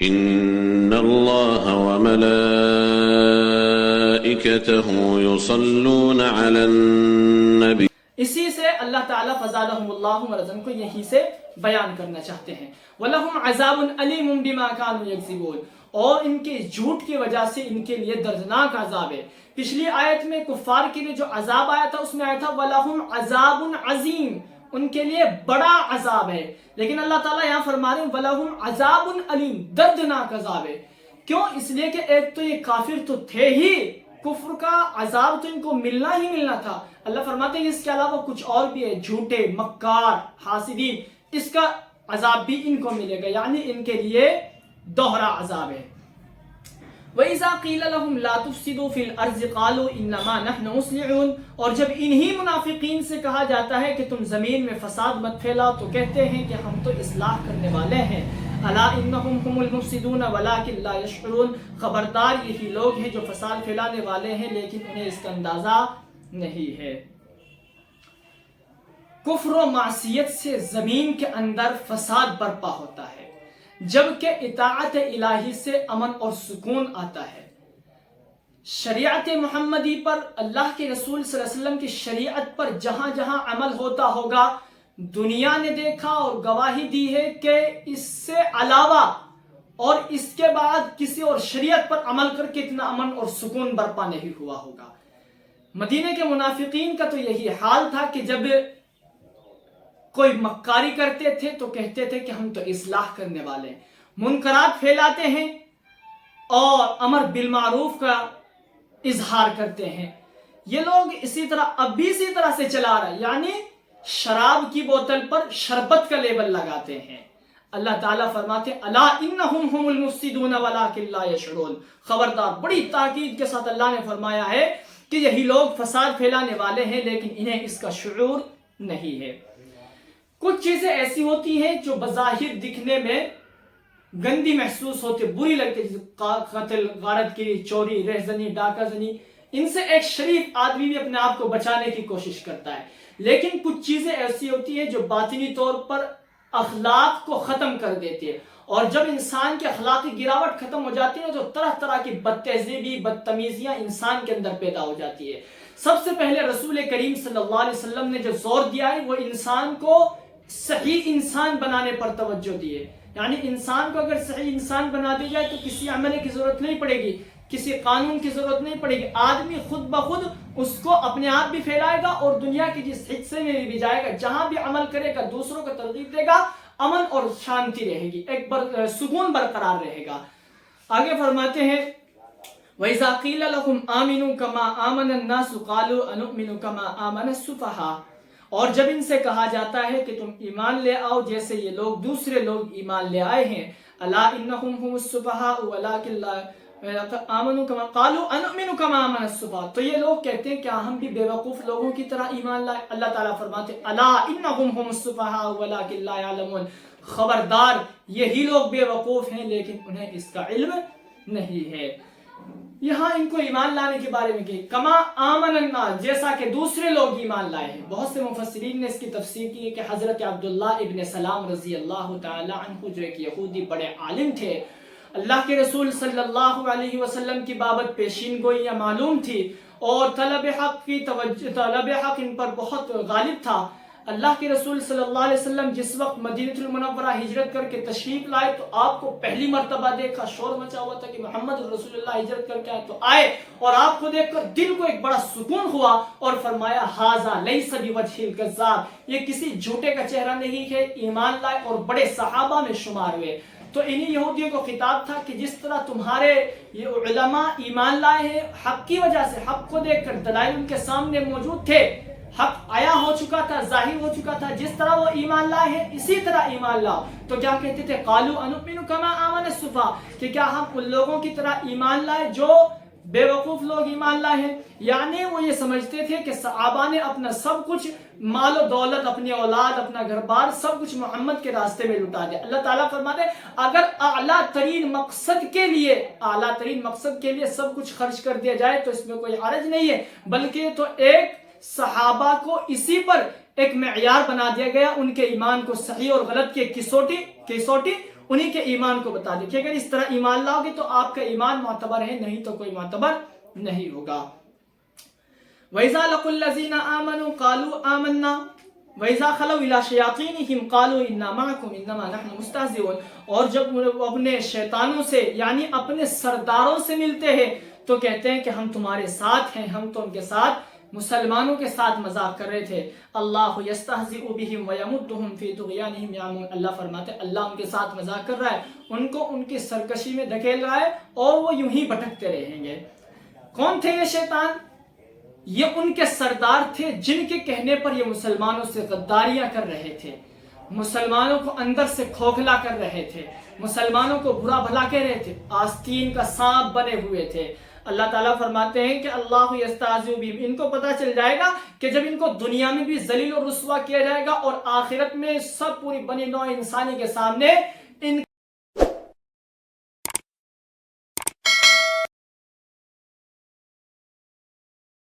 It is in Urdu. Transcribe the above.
إن الله وملائكته يصلون على النبي. اسی سے اللہ تعالیٰ فزادہم اللہ مرضاً کو یہیں سے بیان کرنا چاہتے ہیں. وَلَهُمْ عَذَابٌ أَلِيمٌ بِمَا كَانُوا يَكْذِبُونَ، اور ان کے جھوٹ کی وجہ سے ان کے لیے دردناک عذاب ہے. پچھلی آیت میں کفار کے لیے جو عذاب آیا تھا اس میں آیا تھا وَلَهُمْ عَذَابٌ عَظِيمٌ، ان کے لیے بڑا عذاب ہے. لیکن اللہ تعالیٰ یہاں فرما رہے ہیں وَلَهُمْ عَذَابٌ أَلِيمٌ، دردناک عذاب ہے. کیوں؟ اس لیے کہ ایک تو یہ کافر تو تھے ہی، کفر کا عذاب تو ان کو ملنا ہی ملنا تھا. اللہ فرماتے ہیں اس کے علاوہ کچھ اور بھی ہے، جھوٹے، مکار، حاسدین، اس کا عذاب بھی ان کو ملے گا، یعنی ان کے لیے دوہرا عذاب ہے. وَإِذَا قِيلَ لَهُمْ لَا تُفْسِدُوا فِي الْأَرْضِ قَالُوا إِنَّمَا نَحْنُ مُصْلِحُونَ، اور جب انہی منافقین سے کہا جاتا ہے کہ تم زمین میں فساد مت پھیلاؤ تو کہتے ہیں کہ ہم تو اصلاح کرنے والے ہیں. الا انہم هم المفسدون ولکن لا یشعرون، خبردار یہی لوگ ہیں جو فساد پھیلانے والے ہیں لیکن انہیں اس کا اندازہ نہیں ہے. کفر و معصیت سے زمین کے اندر فساد برپا ہوتا ہے، جبکہ اطاعت الہی سے امن اور سکون آتا ہے. شریعت محمدی پر، اللہ کے رسول صلی اللہ علیہ وسلم کی شریعت پر جہاں جہاں عمل ہوتا ہوگا، دنیا نے دیکھا اور گواہی دی ہے کہ اس سے علاوہ اور اس کے بعد کسی اور شریعت پر عمل کر کے اتنا امن اور سکون برپا نہیں ہوا ہوگا. مدینے کے منافقین کا تو یہی حال تھا کہ جب کوئی مکاری کرتے تھے تو کہتے تھے کہ ہم تو اصلاح کرنے والے ہیں، منکرات پھیلاتے ہیں اور امر بالمعروف کا اظہار کرتے ہیں. یہ لوگ اسی طرح اب بھی اسی طرح سے چلا رہا ہے، یعنی شراب کی بوتل پر شربت کا لیبل لگاتے ہیں. اللہ تعالیٰ فرماتے ہیں الا انہم هم المفسدون ولکن لا یشعرون، خبردار، بڑی تاکید کے ساتھ اللہ نے فرمایا ہے کہ یہی لوگ فساد پھیلانے والے ہیں لیکن انہیں اس کا شعور نہیں ہے. کچھ چیزیں ایسی ہوتی ہیں جو بظاہر دکھنے میں گندی محسوس ہوتی، بری لگتی، جیسے قتل، غارت گیری، چوری، رہزنی، ڈاکہ زنی. ان سے ایک شریف آدمی بھی اپنے آپ کو بچانے کی کوشش کرتا ہے. لیکن کچھ چیزیں ایسی ہوتی ہیں جو باطنی طور پر اخلاق کو ختم کر دیتی ہے، اور جب انسان کے اخلاقی گراوٹ ختم ہو جاتی ہے تو طرح طرح کی بد تہذیبی، بدتمیزیاں انسان کے اندر پیدا ہو جاتی ہے. سب سے پہلے رسول کریم صلی اللہ علیہ وسلم نے جو زور دیا ہے وہ انسان کو صحیح انسان بنانے پر توجہ دی ہے. یعنی انسان کو اگر صحیح انسان بنا دی جائے تو کسی عملے کی ضرورت نہیں پڑے گی، کسی قانون کی ضرورت نہیں پڑے گی. آدمی خود بخود اس کو اپنے آپ بھی پھیلائے گا اور دنیا کے جس حصے میں بھی جائے گا، جہاں بھی عمل کرے گا دوسروں کو ترغیب دے گا، امن اور شانتی رہے گی، ایک سکون برقرار رہے گا. آگے فرماتے ہیں وَإِذَا قِيلَ لَهُمْ آمِنُوا كَمَا آمَنَ النَّاسُ قَالُوا أَنُؤْمِنُ كَمَا آمَنَ السُّفَهَاءُ، اور جب ان سے کہا جاتا ہے کہ تم ایمان لے آؤ جیسے یہ لوگ دوسرے لوگ ایمان لے آئے ہیں. الا انہم هم السفہاء ولکن لا آمنوا كما قالوا انؤمن كما آمن السفہاء، تو یہ لوگ کہتے ہیں کیا ہم بھی بے وقوف لوگوں کی طرح ایمان لائے. اللہ تعالیٰ فرماتے ہیں الا انہم هم السفہاء ولکن لا يعلمون، خبردار یہی لوگ بے وقوف ہیں لیکن انہیں اس کا علم نہیں ہے. یہاں ان کو ایمان لانے کے بارے میں کہ کما آمن الناس، جیسا کہ دوسرے لوگ ایمان لائے ہیں. بہت سے مفسرین نے اس کی تفسیر کی ہے کہ حضرت عبداللہ ابن سلام رضی اللہ تعالی عنہ جو ایک یہودی بڑے عالم تھے، اللہ کے رسول صلی اللہ علیہ وسلم کی بابت پیشین گوئیاں معلوم تھی اور طلب حق ان پر بہت غالب تھا. اللہ کے رسول صلی اللہ علیہ وسلم جس وقت مدینہ المنورہ ہجرت کر کے تشریف لائے تو آپ کو پہلی مرتبہ دیکھا، شور مچا ہوا تھا کہ محمد رسول اللہ ہجرت کر کے آئے، تو آئے اور آپ کو دیکھ کر دل کو ایک بڑا سکون ہوا اور فرمایا ھذا لیس بوجہ الکذاب، یہ کسی جھوٹے کا چہرہ نہیں ہے. ایمان لائے اور بڑے صحابہ میں شمار ہوئے. تو انہی یہودیوں کو خطاب تھا کہ جس طرح تمہارے یہ علماء ایمان لائے ہیں حق کی وجہ سے، حق کو دیکھ کر دلائل ان کے سامنے موجود تھے، حق آیا ہو چکا تھا، ظاہر ہو چکا تھا، جس طرح وہ ایمان لائے ہیں اسی طرح ایمان لاؤ. تو کیا کہتے تھے قالوا انؤمن كما آمن السفہاء، کہ کیا ہم ان لوگوں کی طرح ایمان لائے جو بے وقوف لوگ ایمان لائے ہیں. یعنی وہ یہ سمجھتے تھے کہ صحابہ نے اپنا سب کچھ، مال و دولت، اپنی اولاد، اپنا گھر بار، سب کچھ محمد کے راستے میں لٹا دیا. اللہ تعالیٰ فرماتے ہیں اگر اعلیٰ ترین مقصد کے لیے سب کچھ خرچ کر دیا جائے تو اس میں کوئی حرج نہیں ہے، بلکہ تو ایک صحابہ کو اسی پر ایک معیار بنا دیا گیا، ان کے ایمان کو صحیح اور غلط کی کسوٹی انہی کے ایمان کو بتا دیں کہ اگر اس طرح ایمان لاؤ گے تو آپ کا ایمان معتبر ہے، نہیں تو کوئی معتبر نہیں ہوگا۔ وَإِذَا لَقُوا الَّذِينَ آمَنُوا قَالُوا آمَنَّا وَإِذَا خَلَوْا إِلَىٰ شَيَاطِينِهِمْ قَالُوا إِنَّا مَعَكُمْ إِنَّمَا نَحْنُ مُسْتَهْزِئُونَ، اور جب وہ اپنے شیطانوں سے یعنی اپنے سرداروں سے ملتے ہیں تو کہتے ہیں کہ ہم تمہارے ساتھ ہیں، ہم تو ان کے ساتھ مسلمانوں کے ساتھ مذاق کر رہے تھے۔ اللہ یستہزئ بہم ویمدہم فی طغیانہم یعمہون، اللہ فرماتے ہیں اللہ ان کے ساتھ مذاق کر رہا ہے، ان کو ان کی سرکشی میں دھکیل رہا ہے اور وہ یوں ہی بھٹکتے رہیں گے۔ کون تھے یہ شیطان؟ یہ ان کے سردار تھے جن کے کہنے پر یہ مسلمانوں سے غداریاں کر رہے تھے، مسلمانوں کو اندر سے کھوکھلا کر رہے تھے، مسلمانوں کو برا بھلا کہہ رہے تھے، آستین کا سانپ بنے ہوئے تھے۔ اللہ تعالیٰ فرماتے ہیں کہ اللہ یستہزئ بہم، ان کو پتہ چل جائے گا کہ جب ان کو دنیا میں بھی ذلیل و رسوا کیا جائے گا اور آخرت میں سب پوری بنی نوع انسانی کے سامنے